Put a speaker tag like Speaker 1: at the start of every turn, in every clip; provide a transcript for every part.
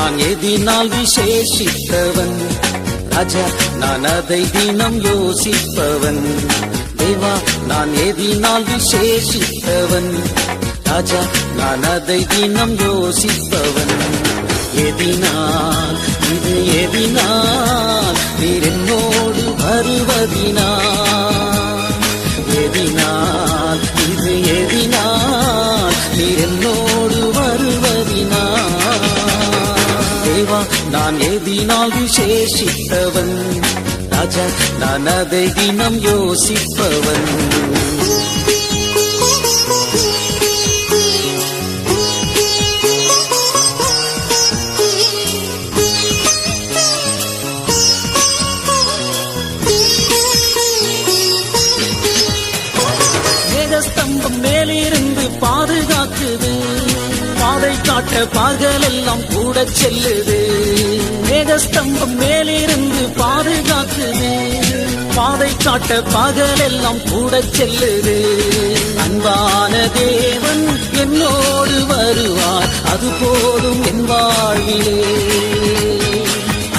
Speaker 1: நான் எதினால் விசேஷித்தவன் ராஜா நான் அதை தினம் யோசிப்பவன் தேவா நான் எதினால் விசேஷித்தவன் ராஜா நான் அதை தினம் யோசிப்பவன் எதினால் இது எதினால் நீர் என்னோடு வருவதினால் எதினால் இது எதினால் நீர் என்னோடு வருவதினால் தேவா நான் எதினால் விசேஷித்தவன் ராஜா நான் அதை தினம் யோசிப்பவன் ஸ்தம்பம் மேலிருந்து பாதுகாக்குது பாதை காட்ட பகலெல்லாம் கூட செல்லுது மேகஸ்தம்பம் மேலிருந்து பாதுகாக்குது பாதை காட்ட பகலெல்லாம் கூட செல்லுது அன்பான தேவன் என்னோடு வருவார் அது போதும் என் வாழ்விலே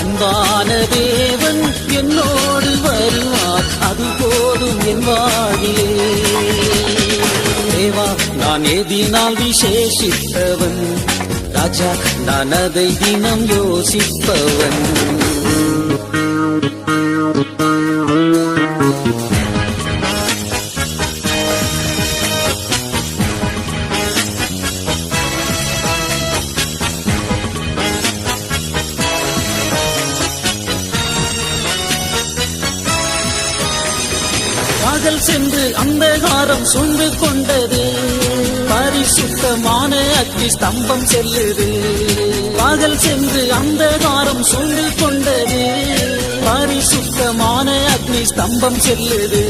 Speaker 1: அன்பான தேவன் என்னோடு வருவார் அது போதும் என் வாழ்விலே தேவா நான் எதினால் விசேஷித்தவன் ராஜா நான் அதை தினம் யோசிப்பவன் பகல் சென்று அந்தகாரம் சூழ்ந்து கொண்டது பரிசுத்தமான அக்னி ஸ்தம்பம் செல்லுது பகல் சென்று அந்தகாரம் சூழ்ந்து கொண்டது பரிசுத்தமான அக்னி ஸ்தம்பம் செல்லுது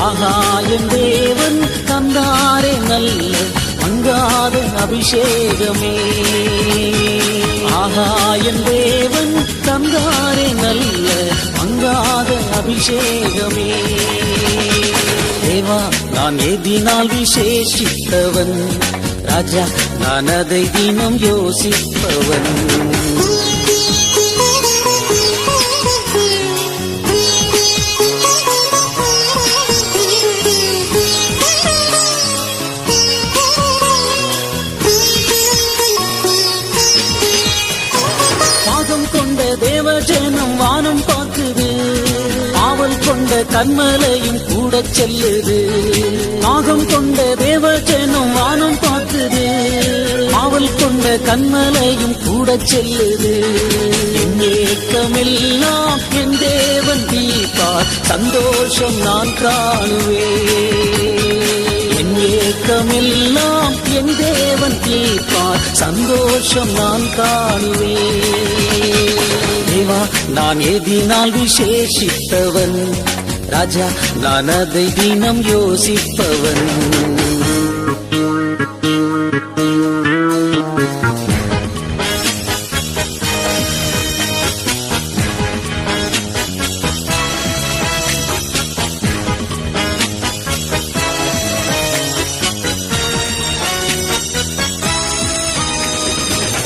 Speaker 1: ஆகாயம் தேவன் தந்தாரே நல்ல மங்காத அபிஷேகமே ஆகாயம் தேவன் தந்தாரே நல்ல மங்காத அபிஷேகமே தேவா நான் எதினால் விசேஷித்தவன் ராஜா நான் அதை தினம் யோசிப்பவன் பாகம் கொண்ட தேவஜனம் வானம் பார்க்குது ஆவல் கொண்ட கண்மலையும் கூட செல்லுது நாகம் கொண்ட தேவஜனம் வானம் பார்க்குது ஆவல் கொண்ட கண்மலையும் கூட செல்லுது என் ஏக்கமெல்லாம் என் தேவன் தீர்ப்பார் சந்தோஷம் நான் காணுவேன் என் ஏக்கமெல்லாம் என் தேவன் தீர்ப்பார் சந்தோஷம் நான் காணுவேன் தேவா நான் எதினால் விசேஷித்தவன் ராஜா நான் அதை தினம் யோசிப்பவன்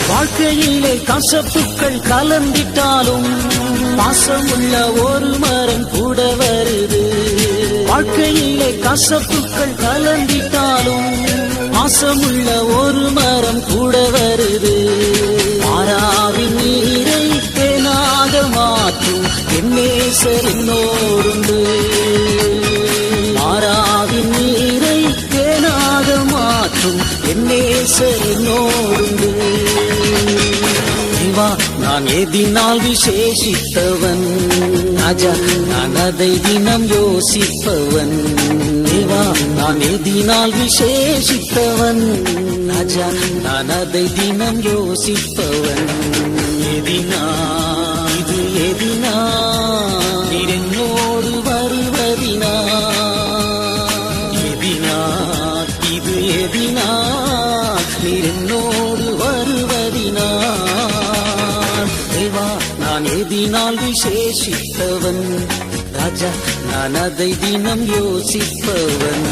Speaker 1: வாழ்க்கையிலே கசப்புக்கள் கலந்திட்டாலும் பாசமுள்ள ஒரு மரம் கூட வருது வாழ்க்கையிலே கசப்புக்கள் கலந்திட்டாலும் பாசமுள்ள ஒரு மரம் கூட வருது மாறாவின் நீரை தேனாக மாற்றும் என் நேசர் என்னோடுண்டு மாறாவின் நீரை தேனாக மாற்றும் என் நேசர் என்னோடுண்டு தேவா நான் எதினால் விசேஷித்தவன் ராஜா நான் அதை தினம் யோசிப்பவன் தேவா நான் எதினால் விசேஷித்தவன் ராஜா நான் அதை தினம் யோசிப்பவன் எதினா இது எதினா நீர் என்னோடு வருவதினா எதினா இது எதினா நீர் என்னோடு வருவதினா தேவா நான் எதினால் விசேஷித்தவன் ராஜா நான் அதை தினம் யோசிப்பவன்